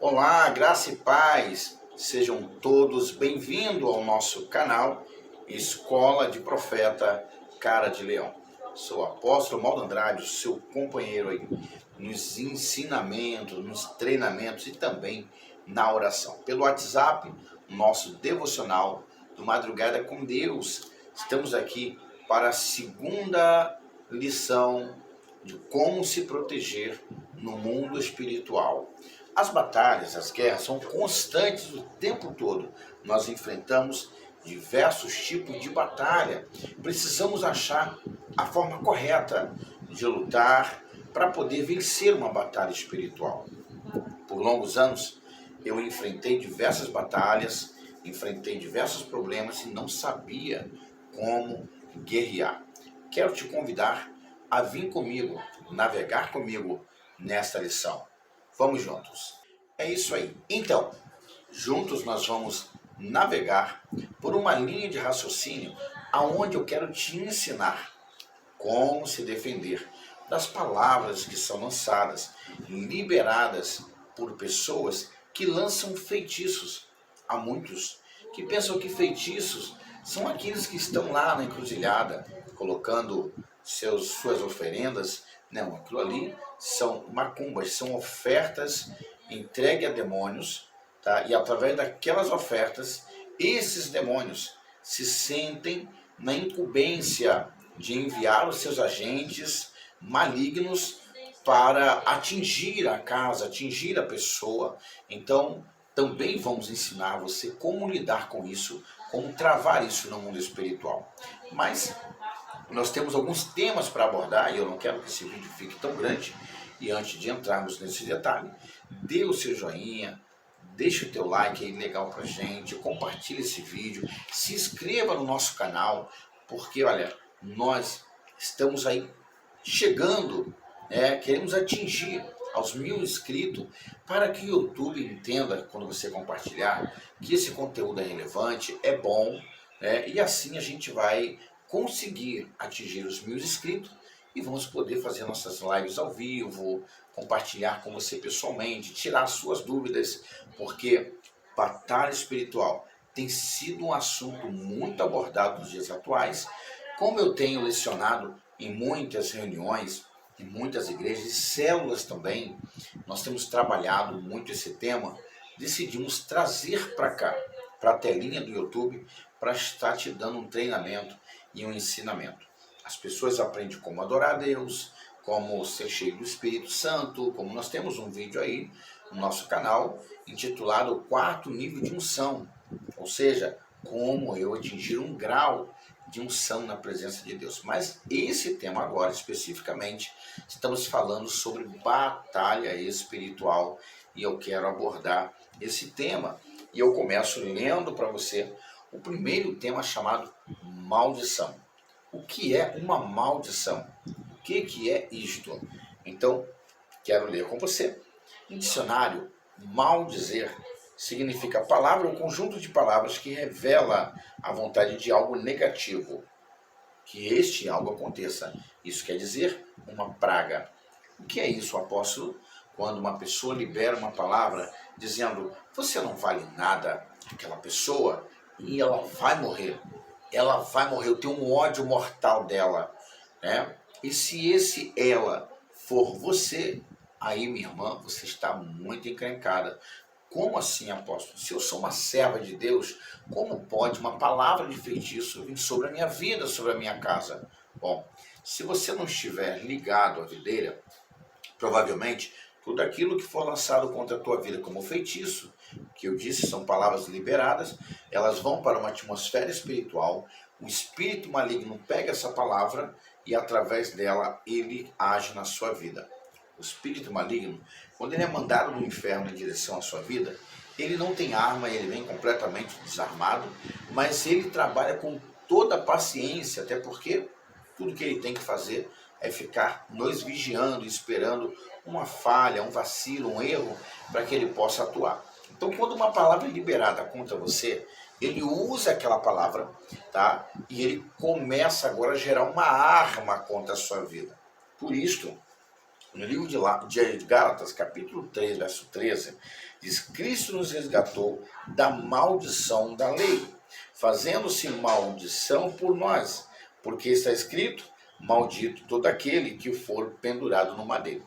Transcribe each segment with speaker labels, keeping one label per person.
Speaker 1: Olá, graça e paz, sejam todos bem-vindos ao nosso canal Escola de Profeta Cara de Leão. Sou o apóstolo Mauro Andrade, seu companheiro aí nos ensinamentos, nos treinamentos e também na oração. Pelo WhatsApp, nosso devocional do Madrugada com Deus. Estamos aqui para a segunda lição de como se proteger no mundo espiritual. As batalhas, as guerras são constantes o tempo todo. Nós enfrentamos diversos tipos de batalha. Precisamos achar a forma correta de lutar para poder vencer uma batalha espiritual. Por longos anos, eu enfrentei diversas batalhas, enfrentei diversos problemas e não sabia como guerrear. Quero te convidar a vir comigo, navegar comigo nesta lição. Vamos juntos. É isso aí. Então, juntos nós vamos navegar por uma linha de raciocínio aonde eu quero te ensinar como se defender das palavras que são lançadas, liberadas por pessoas que lançam feitiços. Há muitos que pensam que feitiços são aqueles que estão lá na encruzilhada, colocando suas oferendas. Não, aquilo ali são macumbas, são ofertas entregues a demônios, tá? E através daquelas ofertas, esses demônios se sentem na incumbência de enviar os seus agentes malignos para atingir a casa, atingir a pessoa. Então, também vamos ensinar você como lidar com isso, como travar isso no mundo espiritual. Mas nós temos alguns temas para abordar e eu não quero que esse vídeo fique tão grande. E antes de entrarmos nesse detalhe, dê o seu joinha, deixa o teu like aí legal pra gente, compartilhe esse vídeo, se inscreva no nosso canal, porque olha, nós estamos aí chegando, queremos atingir aos 1000 inscritos para que o YouTube entenda, quando você compartilhar, que esse conteúdo é relevante, é bom, e assim a gente vai conseguir atingir os 1000 inscritos e vamos poder fazer nossas lives ao vivo, compartilhar com você pessoalmente, tirar suas dúvidas, porque batalha espiritual tem sido um assunto muito abordado nos dias atuais. Como eu tenho lecionado em muitas reuniões, em muitas igrejas e células também, nós temos trabalhado muito esse tema, decidimos trazer para cá, para a telinha do YouTube, para estar te dando um treinamento e um ensinamento. As pessoas aprendem como adorar a Deus, como ser cheio do Espírito Santo, como nós temos um vídeo aí no nosso canal intitulado O Quarto Nível de Unção, ou seja, como eu atingir um grau de unção na presença de Deus. Mas esse tema agora, especificamente, estamos falando sobre batalha espiritual e eu quero abordar esse tema. E eu começo lendo para você o primeiro tema chamado maldição. O que é uma maldição? O que é isto? Então, quero ler com você. Em dicionário, maldizer significa palavra ou conjunto de palavras que revela a vontade de algo negativo, que este algo aconteça. Isso quer dizer uma praga. O que é isso, apóstolo? Quando uma pessoa libera uma palavra dizendo, você não vale nada, aquela pessoa, e ela vai morrer. Ela vai morrer, eu tenho um ódio mortal dela, né? E se esse ela for você, aí, minha irmã, você está muito encrencada. Como assim, apóstolo? Se eu sou uma serva de Deus, como pode uma palavra de feitiço vir sobre a minha vida, sobre a minha casa? Bom, se você não estiver ligado à videira, provavelmente tudo aquilo que for lançado contra a tua vida como feitiço, que eu disse são palavras liberadas, elas vão para uma atmosfera espiritual, o espírito maligno pega essa palavra e através dela ele age na sua vida. O espírito maligno, quando ele é mandado do inferno em direção à sua vida, ele não tem arma, ele vem completamente desarmado, mas ele trabalha com toda a paciência, até porque tudo que ele tem que fazer é ficar nos vigiando, esperando uma falha, um vacilo, um erro, para que ele possa atuar. Então, quando uma palavra é liberada contra você, ele usa aquela palavra, tá? E ele começa agora a gerar uma arma contra a sua vida. Por isso, no livro de Gálatas, capítulo 3, verso 13, Diz: Cristo nos resgatou da maldição da lei, fazendo-se maldição por nós, porque está escrito: maldito todo aquele que for pendurado no madeiro.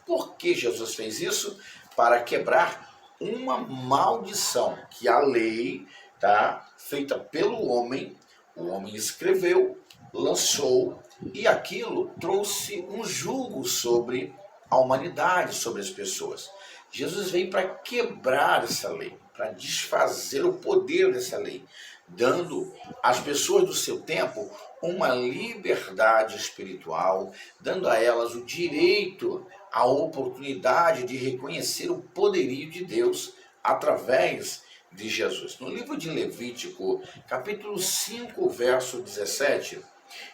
Speaker 1: Por que Jesus fez isso? Para quebrar uma maldição que a lei, tá, feita pelo homem, o homem escreveu, lançou, e aquilo trouxe um jugo sobre a humanidade, sobre as pessoas. Jesus veio para quebrar essa lei, para desfazer o poder dessa lei, dando às pessoas do seu tempo uma liberdade espiritual, dando a elas o direito, a oportunidade de reconhecer o poderio de Deus através de Jesus. No livro de Levítico, capítulo 5, verso 17,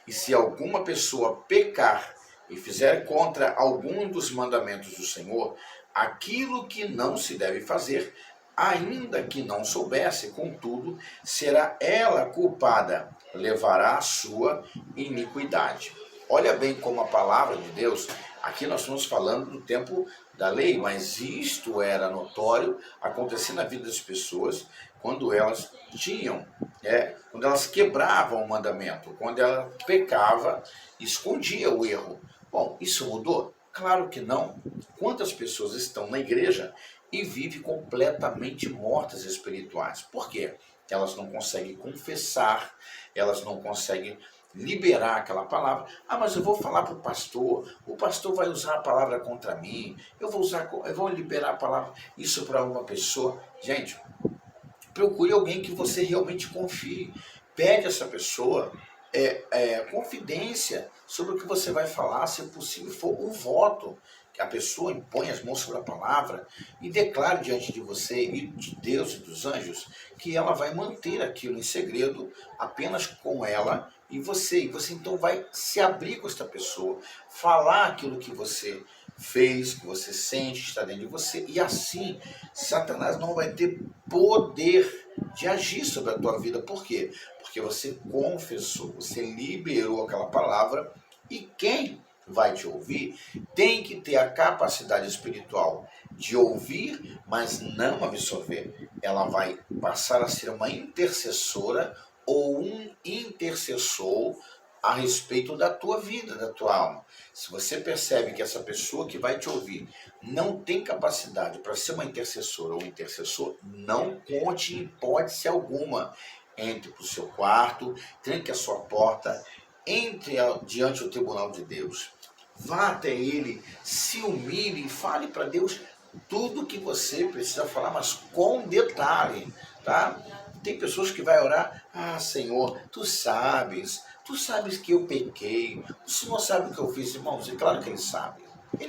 Speaker 1: e se alguma pessoa pecar e fizer contra algum dos mandamentos do Senhor, aquilo que não se deve fazer, ainda que não soubesse, contudo, será ela culpada, levará a sua iniquidade. Olha bem como a palavra de Deus, aqui nós estamos falando do tempo da lei, mas isto era notório acontecer na vida das pessoas quando elas quando elas quebravam o mandamento, quando ela pecava, escondia o erro. Bom, isso mudou? Claro que não. Quantas pessoas estão na igreja e vivem completamente mortas espirituais? Por quê? Elas não conseguem confessar, elas não conseguem liberar aquela palavra. Ah, mas eu vou falar para o pastor vai usar a palavra contra mim, eu vou liberar a palavra, isso para uma pessoa. Gente, procure alguém que você realmente confie. Pede a essa pessoa confidência sobre o que você vai falar, se possível for um voto, que a pessoa impõe as mãos sobre a palavra e declare diante de você e de Deus e dos anjos que ela vai manter aquilo em segredo apenas com ela e você. E você então vai se abrir com esta pessoa, falar aquilo que você fez, que você sente, está dentro de você, e assim Satanás não vai ter poder de agir sobre a tua vida. Por quê? Porque você confessou, você liberou aquela palavra, e quem vai te ouvir tem que ter a capacidade espiritual de ouvir, mas não absorver. Ela vai passar a ser uma intercessora ou um intercessor a respeito da tua vida, da tua alma. Se você percebe que essa pessoa que vai te ouvir não tem capacidade para ser uma intercessora ou intercessor, não conte em hipótese alguma. Entre para o seu quarto, tranque a sua porta, entre diante do tribunal de Deus. Vá até ele, se humilhe e fale para Deus tudo o que você precisa falar, mas com detalhe, tá? Tem pessoas que vai orar: ah, Senhor, tu sabes que eu pequei, o Senhor sabe o que eu fiz. Irmãos, é claro que ele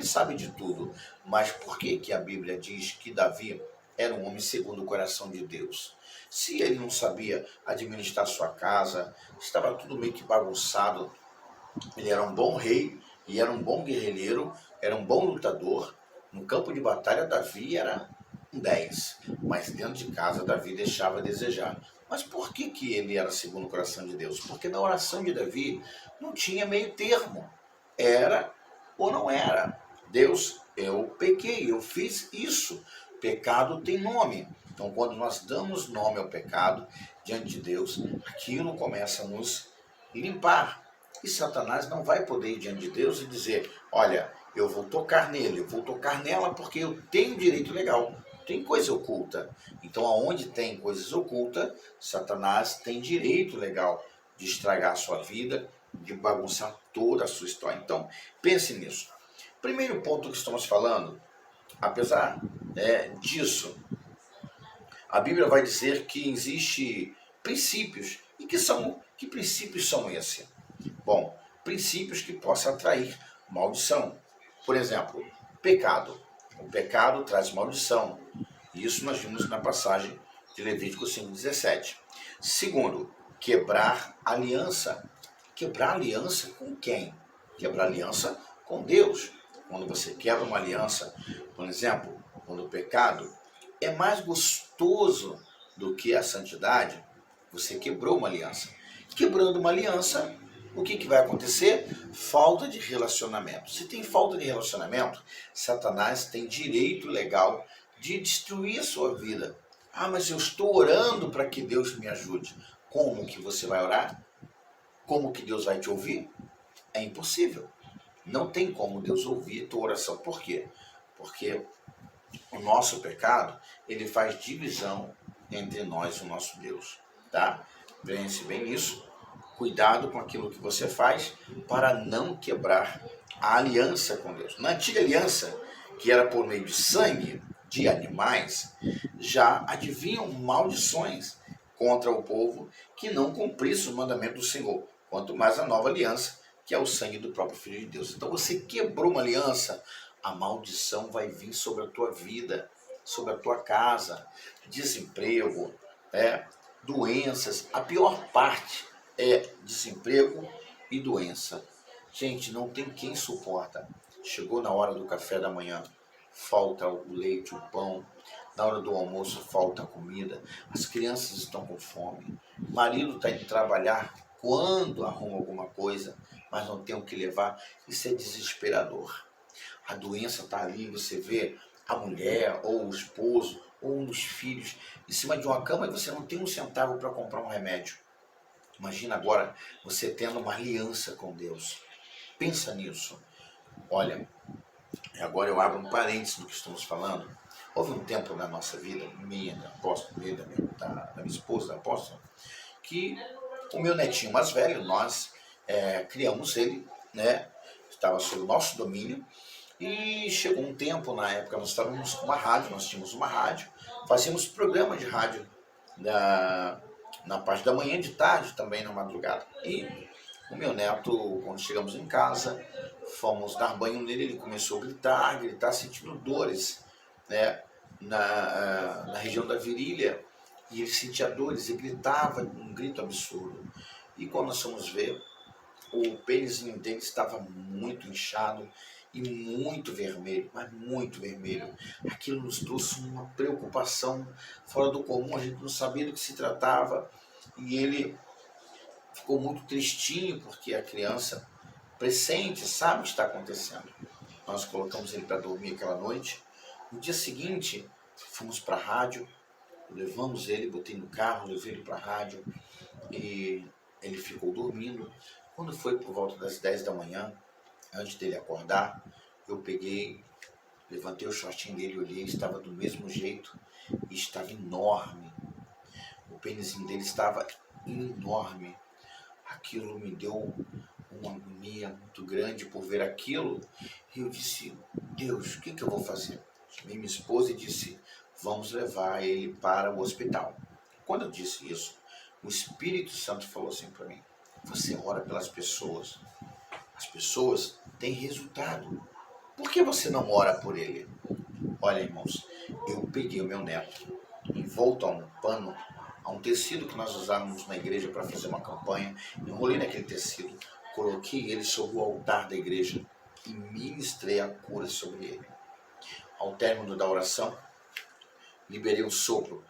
Speaker 1: sabe de tudo, mas por que que a Bíblia diz que Davi era um homem segundo o coração de Deus? Se ele não sabia administrar sua casa, estava tudo meio que bagunçado, ele era um bom rei e era um bom guerrilheiro, era um bom lutador. No campo de batalha, Davi era um 10, mas dentro de casa, Davi deixava a desejar. Mas por que que ele era segundo o coração de Deus? Porque na oração de Davi não tinha meio termo. Era ou não era. Deus, eu pequei, eu fiz isso. Pecado tem nome. Então, quando nós damos nome ao pecado diante de Deus, aquilo começa a nos limpar. E Satanás não vai poder ir diante de Deus e dizer: olha, eu vou tocar nele, eu vou tocar nela porque eu tenho direito legal. Tem coisa oculta. Então, aonde tem coisas ocultas, Satanás tem direito legal de estragar a sua vida, de bagunçar toda a sua história. Então, pense nisso. Primeiro ponto que estamos falando, apesar disso, a Bíblia vai dizer que existe princípios. E que princípios são esses? Bom, princípios que possam atrair maldição. Por exemplo, pecado. O pecado traz maldição. Isso nós vimos na passagem de Levítico 5,17. Segundo, quebrar aliança. Quebrar aliança com quem? Quebrar aliança com Deus. Quando você quebra uma aliança, por exemplo, quando o pecado é mais gostoso do que a santidade, você quebrou uma aliança. Quebrando uma aliança, o que vai acontecer? Falta de relacionamento. Se tem falta de relacionamento, Satanás tem direito legal de destruir a sua vida. Ah, mas eu estou orando para que Deus me ajude. Como que você vai orar? Como que Deus vai te ouvir? É impossível. Não tem como Deus ouvir a tua oração. Por quê? Porque o nosso pecado, ele faz divisão entre nós e o nosso Deus, tá? Pense bem nisso. Cuidado com aquilo que você faz para não quebrar a aliança com Deus. Na antiga aliança, que era por meio de sangue de animais, já adivinham maldições contra o povo que não cumprisse o mandamento do Senhor. Quanto mais a nova aliança, que é o sangue do próprio Filho de Deus. Então você quebrou uma aliança, a maldição vai vir sobre a tua vida, sobre a tua casa, desemprego, doenças. A pior parte é desemprego e doença. Gente, não tem quem suporta. Chegou na hora do café da manhã, falta o leite, o pão. Na hora do almoço falta a comida. As crianças estão com fome. O marido está indo trabalhar quando arruma alguma coisa, mas não tem o que levar. Isso é desesperador. A doença está ali, você vê a mulher, ou o esposo, ou um dos filhos em cima de uma cama e você não tem um centavo para comprar um remédio. Imagina agora você tendo uma aliança com Deus. Pensa nisso. Olha, agora eu abro um parênteses no que estamos falando. Houve um tempo na nossa vida, minha, da apóstola, da minha esposa, da apóstola, que o meu netinho mais velho, nós criamos ele, né? Estava sob o nosso domínio. E chegou um tempo, na época, nós estávamos com uma rádio, nós tínhamos uma rádio, fazíamos programa de rádio na parte da manhã, de tarde, também na madrugada. E o meu neto, quando chegamos em casa, fomos dar banho nele, ele começou a gritar, sentindo dores, né, na região da virilha, e ele sentia dores e gritava, um grito absurdo. E quando nós fomos ver, o pênisinho dele estava muito inchado e muito vermelho, mas muito vermelho. Aquilo nos trouxe uma preocupação fora do comum, a gente não sabia do que se tratava e ele ficou muito tristinho porque a criança pressente, sabe o que está acontecendo. Nós colocamos ele para dormir aquela noite. No dia seguinte, fomos para a rádio, levamos ele, botei no carro, levei ele para a rádio e ele ficou dormindo. Quando foi por volta das 10 da manhã, antes dele acordar, eu peguei, levantei o shortinho dele, olhei, estava do mesmo jeito e estava enorme. O pênisinho dele estava enorme. Aquilo me deu uma agonia muito grande por ver aquilo. E eu disse, Deus, o que eu vou fazer? Chamei minha esposa e disse, vamos levar ele para o hospital. Quando eu disse isso, o Espírito Santo falou assim para mim, você ora pelas pessoas. As pessoas têm resultado. Por que você não ora por ele? Olha, irmãos, eu peguei o meu neto, envolto a um pano, a um tecido que nós usávamos na igreja para fazer uma campanha, enrolei naquele tecido, coloquei ele sobre o altar da igreja e ministrei a cura sobre ele. Ao término da oração, liberei um sopro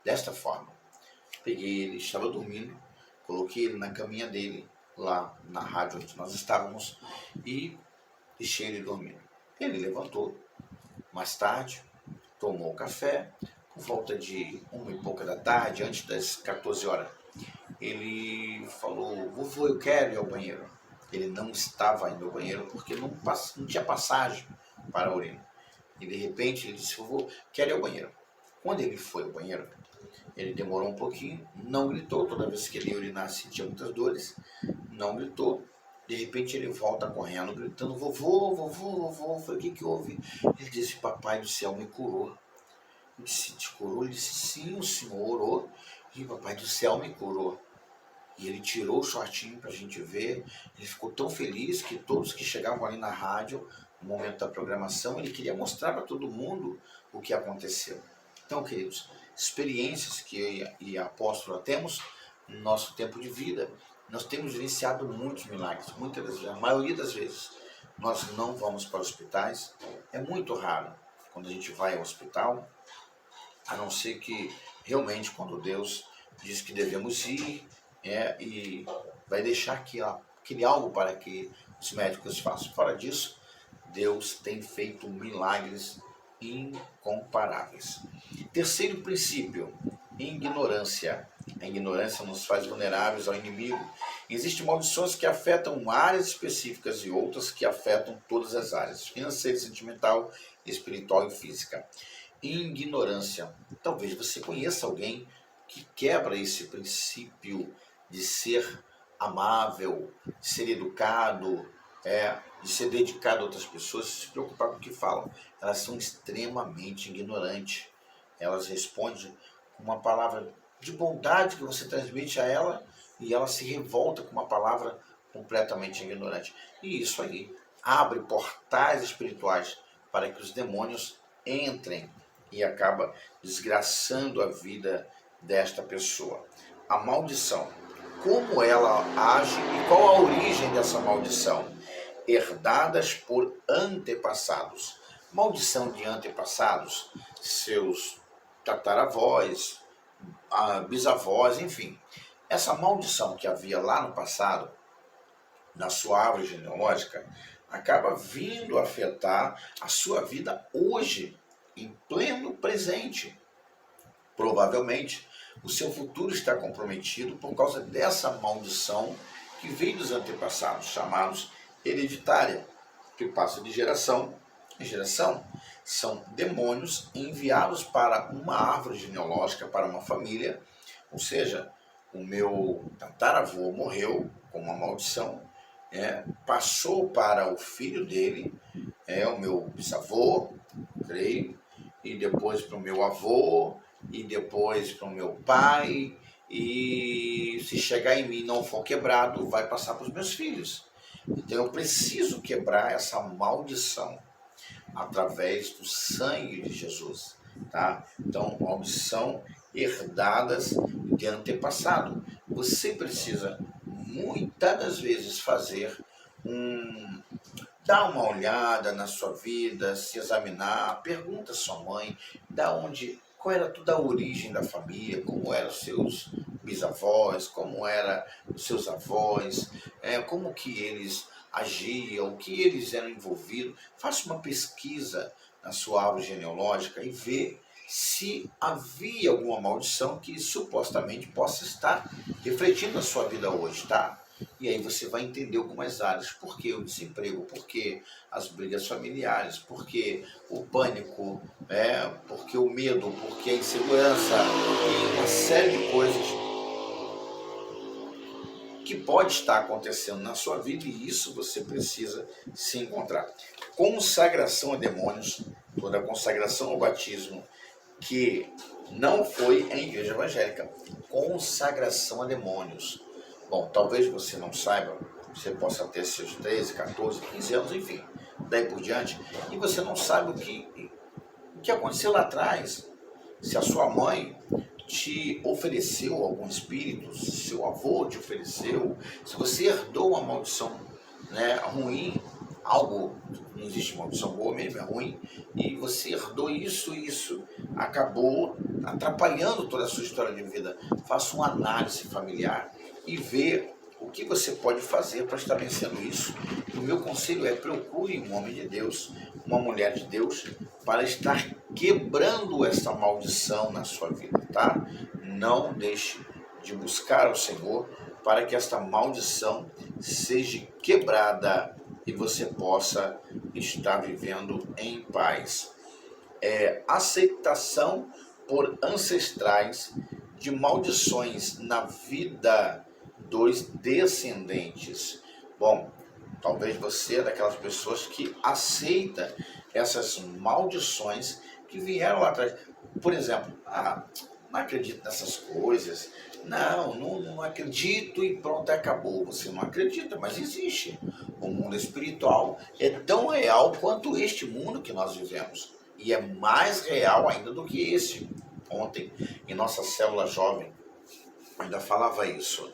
Speaker 1: desta forma. Peguei ele, estava dormindo, coloquei ele na caminha dele, lá na rádio onde nós estávamos, e deixei ele dormindo. Ele levantou, mais tarde, tomou café, por volta de 1 e pouca da tarde, antes das 14 horas, ele falou, vovô, eu quero ir ao banheiro. Ele não estava indo ao banheiro porque não tinha passagem para a urina. E de repente ele disse, vovô, quero ir ao banheiro. Quando ele foi ao banheiro, ele demorou um pouquinho, não gritou, toda vez que ele ia urinar sentia muitas dores, não gritou. De repente ele volta correndo, gritando, vovô, vovô, vovô. Eu falei, o que houve? Ele disse, papai do céu me curou. Eu disse, te curou? Ele disse, sim, o senhor orou e o papai do céu me curou. E ele tirou o shortinho para a gente ver, ele ficou tão feliz que todos que chegavam ali na rádio, no momento da programação, ele queria mostrar para todo mundo o que aconteceu. Então, queridos, experiências que eu e a apóstola temos no nosso tempo de vida, nós temos vivenciado muitos milagres, muitas das vezes, a maioria das vezes, nós não vamos para hospitais, é muito raro quando a gente vai ao hospital, a não ser que realmente quando Deus diz que devemos ir, e vai deixar aquele algo para que os médicos façam. Fora disso, Deus tem feito milagres incomparáveis. Terceiro princípio, ignorância. A ignorância nos faz vulneráveis ao inimigo. Existem maldições que afetam áreas específicas e outras que afetam todas as áreas, financeira, sentimental, espiritual e física. Ignorância. Talvez você conheça alguém que quebra esse princípio de ser amável, de ser educado, de ser dedicado a outras pessoas, de se preocupar com o que falam. Elas são extremamente ignorantes. Elas respondem com uma palavra de bondade que você transmite a ela e ela se revolta com uma palavra completamente ignorante. E isso aí abre portais espirituais para que os demônios entrem e acaba desgraçando a vida desta pessoa. A maldição. Como ela age e qual a origem dessa maldição? Herdadas por antepassados. Maldição de antepassados, seus tataravós, bisavós, enfim. Essa maldição que havia lá no passado, na sua árvore genealógica, acaba vindo afetar a sua vida hoje, em pleno presente. Provavelmente, o seu futuro está comprometido por causa dessa maldição que veio dos antepassados, chamados hereditária, que passa de geração em geração. São demônios enviados para uma árvore genealógica, para uma família. Ou seja, o meu tataravô morreu com uma maldição, passou para o filho dele, o meu bisavô, creio, e depois para o meu avô, e depois para o meu pai, e se chegar em mim e não for quebrado, vai passar para os meus filhos. Então eu preciso quebrar essa maldição através do sangue de Jesus, tá? Então, maldição herdadas de antepassado. Você precisa muitas das vezes fazer dar uma olhada na sua vida, se examinar, pergunta à sua mãe, qual era toda a origem da família, como eram os seus bisavós, como eram os seus avós, como que eles agiam, o que eles eram envolvidos. Faça uma pesquisa na sua árvore genealógica e vê se havia alguma maldição que supostamente possa estar refletindo na sua vida hoje, tá? E aí você vai entender algumas áreas. Por que o desemprego? Por que as brigas familiares? Por que o pânico? Por que o medo? Por que a insegurança? E uma série de coisas que pode estar acontecendo na sua vida, e isso você precisa se encontrar. Consagração a demônios, toda consagração ao batismo que não foi em igreja evangélica. Consagração a demônios. Bom, talvez você não saiba, você possa ter seus 13, 14, 15 anos, enfim, daí por diante, e você não sabe o que aconteceu lá atrás. Se a sua mãe te ofereceu algum espírito, se seu avô te ofereceu, se você herdou uma maldição ruim, algo, não existe maldição boa mesmo, é ruim, e você herdou isso e isso acabou atrapalhando toda a sua história de vida. Faça uma análise familiar e ver o que você pode fazer para estar vencendo isso. O meu conselho é: procure um homem de Deus, uma mulher de Deus, para estar quebrando essa maldição na sua vida, tá? Não deixe de buscar o Senhor para que esta maldição seja quebrada e você possa estar vivendo em paz. Aceitação por ancestrais de maldições na vida dos descendentes. Bom, talvez você é daquelas pessoas que aceita essas maldições que vieram lá atrás. Por exemplo, não acredito nessas coisas, não acredito e pronto, acabou. Você não acredita, mas existe. O mundo espiritual é tão real quanto este mundo que nós vivemos. E é mais real ainda do que esse. Ontem, em nossa célula jovem, ainda falava isso.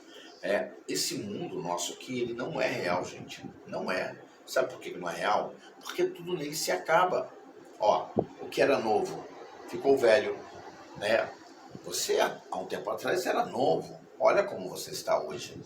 Speaker 1: Esse mundo nosso aqui, ele não é real, gente. Não é. Sabe por que não é real? Porque tudo nele se acaba. O que era novo ficou velho, né? Você, há um tempo atrás, era novo. Olha como você está hoje,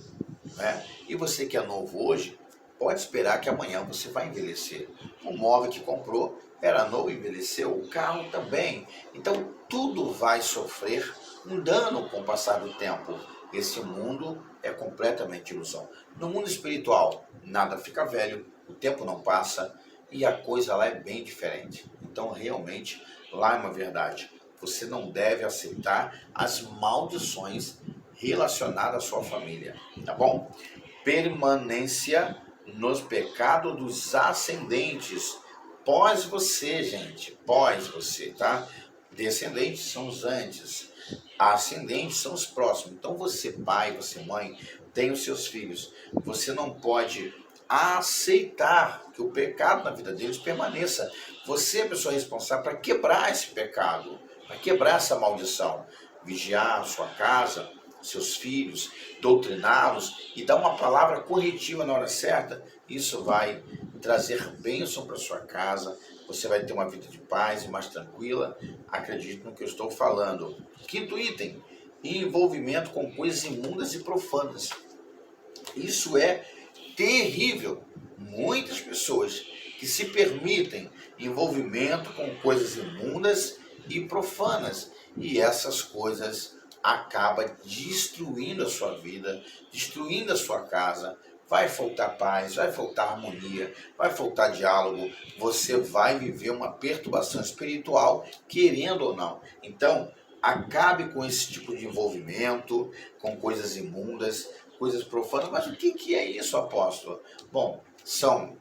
Speaker 1: né? E você que é novo hoje, pode esperar que amanhã você vai envelhecer. O móvel que comprou era novo, envelheceu, o carro também. Então tudo vai sofrer um dano com o passar do tempo. Esse mundo é completamente ilusão. No mundo espiritual, nada fica velho, o tempo não passa e a coisa lá é bem diferente. Então realmente lá é uma verdade. Você não deve aceitar as maldições relacionadas à sua família, tá bom? Permanência nos pecados dos ascendentes. Pós você, gente, pós você, tá? Descendentes são os antes, ascendentes são os próximos. Então você, pai, você, mãe, tem os seus filhos. Você não pode aceitar que o pecado na vida deles permaneça. Você é a pessoa responsável para quebrar esse pecado, para quebrar essa maldição. Vigiar a sua casa, seus filhos, doutriná-los e dar uma palavra corretiva na hora certa. Isso vai trazer bênção para sua casa. Você vai ter uma vida de paz e mais tranquila. Acredite no que eu estou falando. Quinto item: envolvimento com coisas imundas e profanas. Isso é terrível. Muitas pessoas que se permitem envolvimento com coisas imundas e profanas, e essas coisas acabam destruindo a sua vida, destruindo a sua casa. Vai faltar paz, vai faltar harmonia, vai faltar diálogo, você vai viver uma perturbação espiritual, querendo ou não. Então, acabe com esse tipo de envolvimento, com coisas imundas, coisas profanas. Mas o que é isso, apóstolo? Bom, são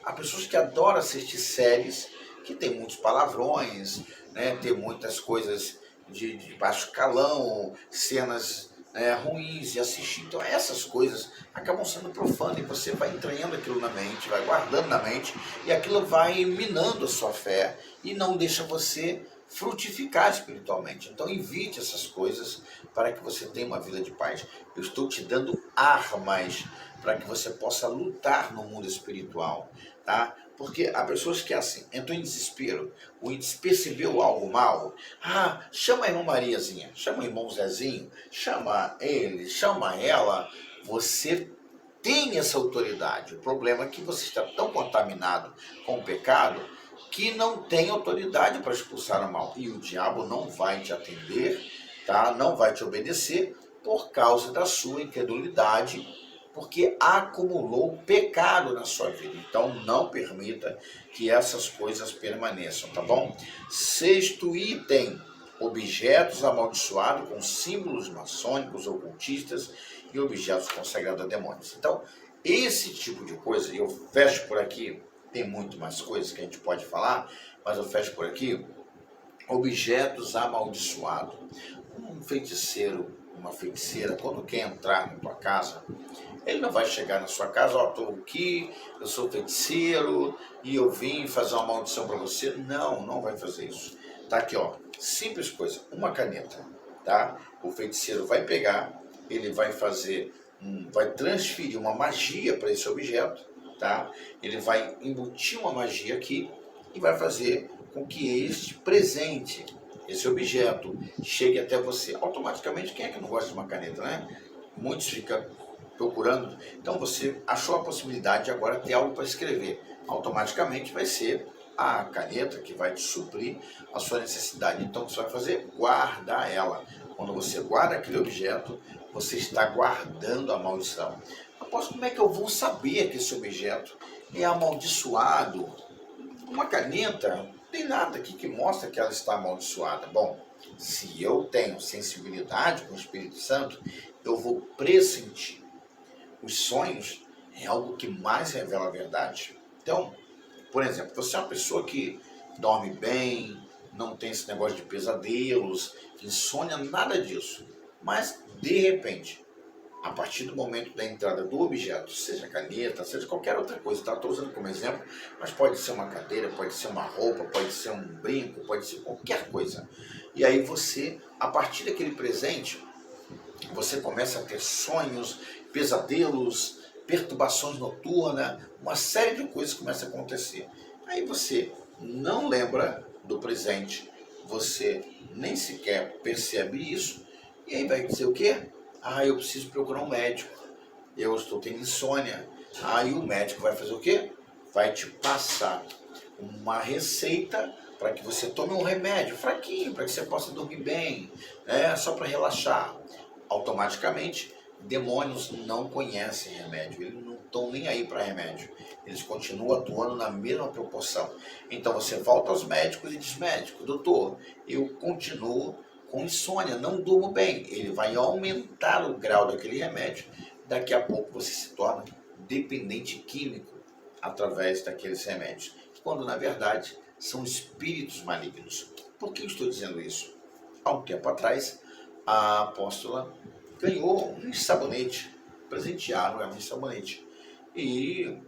Speaker 1: há pessoas que adoram assistir séries que tem muitos palavrões, né, tem muitas coisas de baixo calão, cenas ruins de assistir. Então essas coisas acabam sendo profanas e você vai entranhando aquilo na mente, vai guardando na mente e aquilo vai minando a sua fé e não deixa você frutificar espiritualmente. Então evite essas coisas para que você tenha uma vida de paz. Eu estou te dando armas para que você possa lutar no mundo espiritual, tá? Porque há pessoas que assim, entram em desespero, ou percebeu algo mal, chama a irmã Mariazinha, chama o irmão Zezinho, chama ele, chama ela, você tem essa autoridade. O problema é que você está tão contaminado com o pecado que não tem autoridade para expulsar o mal. E o diabo não vai te atender, tá? Não vai te obedecer por causa da sua incredulidade, porque acumulou pecado na sua vida. Então não permita que essas coisas permaneçam, tá bom? Sexto item: objetos amaldiçoados com símbolos maçônicos, ocultistas e objetos consagrados a demônios. Então, esse tipo de coisa, e eu fecho por aqui, tem muito mais coisas que a gente pode falar, mas eu fecho por aqui. Objetos amaldiçoados. Um feiticeiro, uma feiticeira, quando quer entrar na tua casa, ele não vai chegar na sua casa, estou aqui, eu sou feiticeiro e eu vim fazer uma maldição para você. Não, não vai fazer isso. Tá aqui, ó, simples coisa, uma caneta, tá? O feiticeiro vai pegar, ele vai fazer, vai transferir uma magia para esse objeto, tá? Ele vai embutir uma magia aqui e vai fazer com que este presente, esse objeto, chegue até você. Automaticamente, quem é que não gosta de uma caneta, né? Muitos ficam procurando. Então você achou a possibilidade de agora ter algo para escrever. Automaticamente vai ser a caneta que vai te suprir a sua necessidade. Então o que você vai fazer? Guardar ela. Quando você guarda aquele objeto, você está guardando a maldição. Após, como é que eu vou saber que esse objeto é amaldiçoado? Uma caneta, não tem nada aqui que mostra que ela está amaldiçoada. Bom, se eu tenho sensibilidade com o Espírito Santo, eu vou pressentir. Os sonhos é algo que mais revela a verdade. Então, por exemplo, você é uma pessoa que dorme bem, não tem esse negócio de pesadelos, insônia, nada disso. Mas, de repente, a partir do momento da entrada do objeto, seja caneta, seja qualquer outra coisa, tá? Estou usando como exemplo, mas pode ser uma cadeira, pode ser uma roupa, pode ser um brinco, pode ser qualquer coisa. E aí você, a partir daquele presente, você começa a ter sonhos, pesadelos, perturbações noturnas, uma série de coisas começa a acontecer. Aí você não lembra do presente, você nem sequer percebe isso, e aí vai dizer o quê? Eu preciso procurar um médico, eu estou tendo insônia. Aí o médico vai fazer o quê? Vai te passar uma receita para que você tome um remédio fraquinho, para que você possa dormir bem, né? Só para relaxar. Automaticamente, demônios não conhecem remédio, eles não estão nem aí para remédio, eles continuam atuando na mesma proporção. Então você volta aos médicos e diz: médico, doutor, eu continuo com insônia, não durmo bem. Ele vai aumentar o grau daquele remédio, daqui a pouco você se torna dependente químico através daqueles remédios, quando na verdade são espíritos malignos. Por que eu estou dizendo isso? Há um tempo atrás, a apóstola ganhou um sabonete, presentearam ela um sabonete. E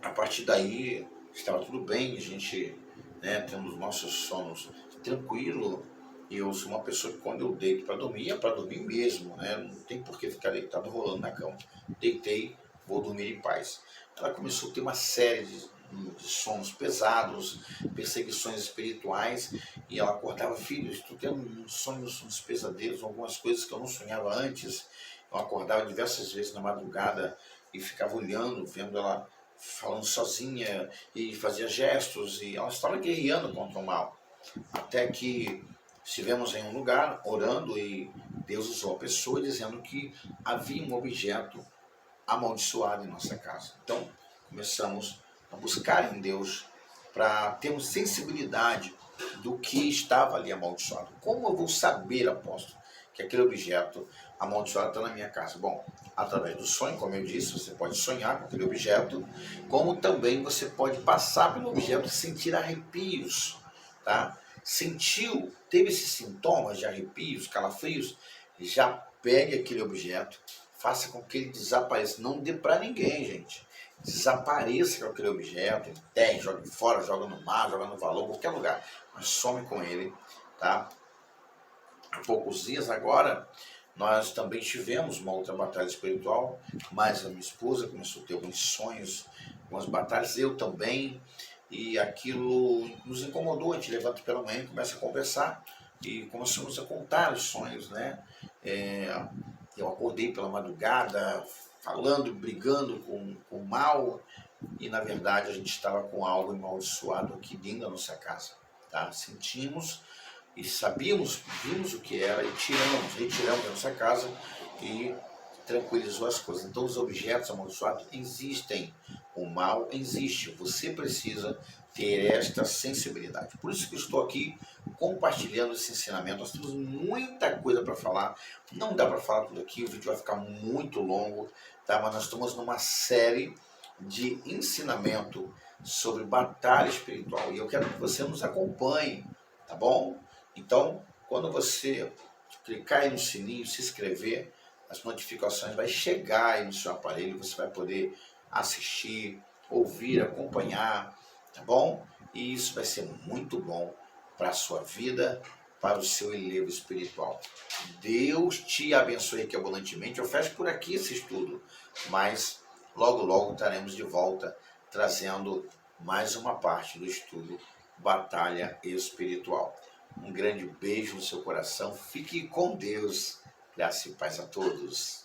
Speaker 1: a partir daí estava tudo bem, a gente, né, temos nossos sonos tranquilo. E eu sou uma pessoa que quando eu deito para dormir, é para dormir mesmo, né? Não tem por que ficar deitado rolando na cama. Deitei, vou dormir em paz. Ela começou a ter uma série de sonhos pesados, perseguições espirituais, e ela acordava: filho, estou tendo sonhos, uns pesadelos, algumas coisas que eu não sonhava antes. Eu acordava diversas vezes na madrugada e ficava olhando, vendo ela falando sozinha e fazia gestos, e ela estava guerreando contra o mal. Até que estivemos em um lugar orando e Deus usou a pessoa dizendo que havia um objeto amaldiçoado em nossa casa. Então começamos a buscar em Deus para termos sensibilidade do que estava ali amaldiçoado. Como eu vou saber, apóstolo, que aquele objeto amaldiçoado está na minha casa? Bom, através do sonho, como eu disse, você pode sonhar com aquele objeto, como também você pode passar pelo objeto e sentir arrepios, tá? Sentiu, teve esses sintomas de arrepios, calafrios, já pegue aquele objeto, faça com que ele desapareça. Não dê para ninguém, gente. Desapareça com aquele objeto, enterre, jogue fora, joga no mar, joga no valor, qualquer lugar, mas some com ele, tá? Há poucos dias agora, nós também tivemos uma outra batalha espiritual, mas a minha esposa começou a ter alguns sonhos, algumas batalhas, eu também, e aquilo nos incomodou. A gente levanta pela manhã e começa a conversar, e começamos a contar os sonhos, né? Eu acordei pela madrugada, falando, brigando com o mal, e na verdade a gente estava com algo amaldiçoado aqui dentro da nossa casa, tá? Sentimos e sabíamos, vimos o que era e retiramos da nossa casa e tranquilizou as coisas. Então os objetos amaldiçoados existem, o mal existe, você precisa ter esta sensibilidade. Por isso que eu estou aqui compartilhando esse ensinamento. Nós temos muita coisa para falar, não dá para falar tudo aqui, o vídeo vai ficar muito longo, tá? Mas nós estamos numa série de ensinamento sobre batalha espiritual e eu quero que você nos acompanhe, tá bom? Então, quando você clicar aí no sininho, se inscrever, as notificações vai chegar aí no seu aparelho, você vai poder assistir, ouvir, acompanhar, tá bom? E isso vai ser muito bom para a sua vida, para o seu elevo espiritual. Deus te abençoe aqui abundantemente. Eu fecho por aqui esse estudo, mas logo, logo estaremos de volta trazendo mais uma parte do estudo Batalha Espiritual. Um grande beijo no seu coração. Fique com Deus. Graça e paz a todos.